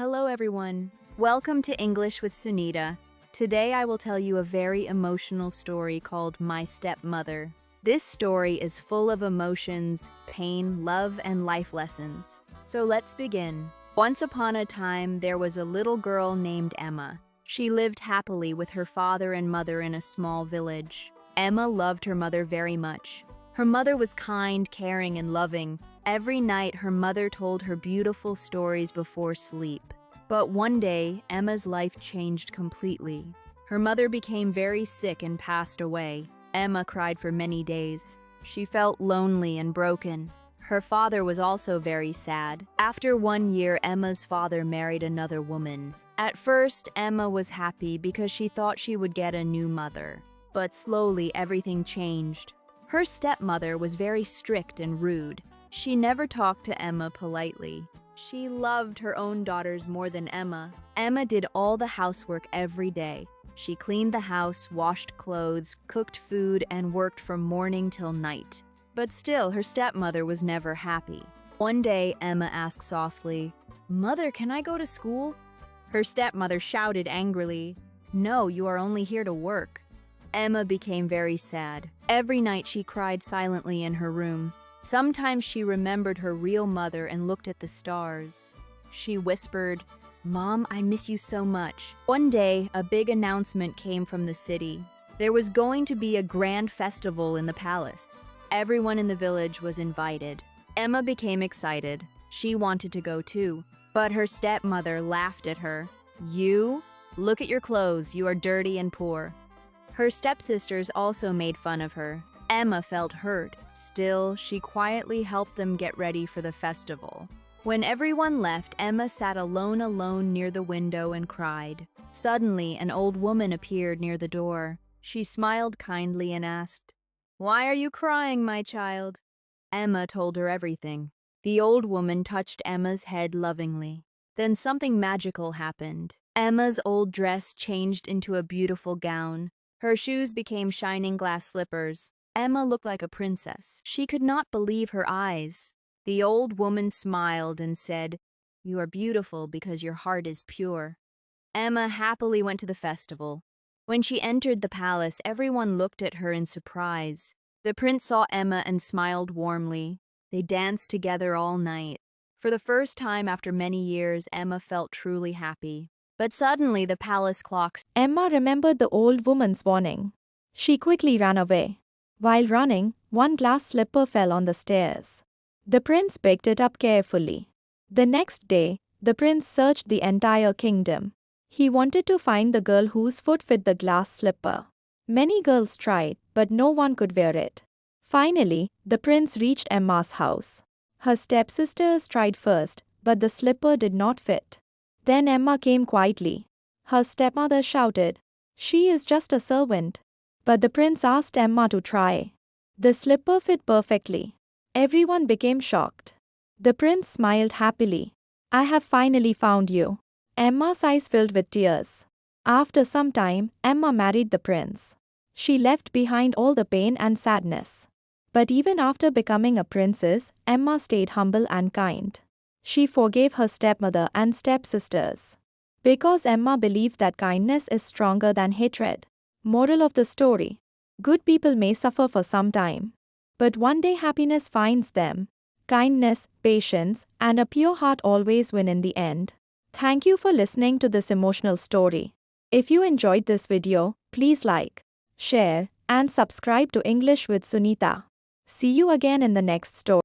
Hello everyone. Welcome to English with Sunita. Today I will tell you a very emotional story called My Stepmother. This story is full of emotions, pain, love, and life lessons. So let's begin. Once upon a time, there was a little girl named Emma. She lived happily with her father and mother in a small village. Emma loved her mother very much. Her mother was kind, caring, and loving. Every night, her mother told her beautiful stories before sleep. But one day, Emma's life changed completely. Her mother became very sick and passed away. Emma cried for many days. She felt lonely and broken. Her father was also very sad. After 1 year, Emma's father married another woman. At first, Emma was happy because she thought she would get a new mother. But slowly, everything changed. Her stepmother was very strict and rude. She never talked to Emma politely. She loved her own daughters more than Emma. Emma did all the housework every day. She cleaned the house, washed clothes, cooked food, and worked from morning till night. But still, her stepmother was never happy. One day, Emma asked softly, "Mother, can I go to school?" Her stepmother shouted angrily, "No, you are only here to work." Emma became very sad. Every night she cried silently in her room. Sometimes she remembered her real mother and looked at the stars. She whispered, "Mom, I miss you so much." One day, a big announcement came from the city. There was going to be a grand festival in the palace. Everyone in the village was invited. Emma became excited. She wanted to go too, but her stepmother laughed at her. "You? Look at your clothes. You are dirty and poor." Her stepsisters also made fun of her. Emma felt hurt. Still, she quietly helped them get ready for the festival. When everyone left, Emma sat alone near the window and cried. Suddenly, an old woman appeared near the door. She smiled kindly and asked, "Why are you crying, my child?" Emma told her everything. The old woman touched Emma's head lovingly. Then something magical happened. Emma's old dress changed into a beautiful gown. Her shoes became shining glass slippers. Emma looked like a princess. She could not believe her eyes. The old woman smiled and said, "You are beautiful because your heart is pure." Emma happily went to the festival. When she entered the palace, everyone looked at her in surprise. The prince saw Emma and smiled warmly. They danced together all night. For the first time after many years, Emma felt truly happy. But suddenly the palace clocks. Emma remembered the old woman's warning. She quickly ran away. While running, one glass slipper fell on the stairs. The prince picked it up carefully. The next day, the prince searched the entire kingdom. He wanted to find the girl whose foot fit the glass slipper. Many girls tried, but no one could wear it. Finally, the prince reached Emma's house. Her stepsisters tried first, but the slipper did not fit. Then Emma came quietly. Her stepmother shouted, "She is just a servant." But the prince asked Emma to try. The slipper fit perfectly. Everyone became shocked. The prince smiled happily. "I have finally found you." Emma's eyes filled with tears. After some time, Emma married the prince. She left behind all the pain and sadness. But even after becoming a princess, Emma stayed humble and kind. She forgave her stepmother and stepsisters. Because Emma believed that kindness is stronger than hatred. Moral of the story: good people may suffer for some time, but one day happiness finds them. Kindness, patience, and a pure heart always win in the end. Thank you for listening to this emotional story. If you enjoyed this video, please like, share, and subscribe to English with Sunita. See you again in the next story.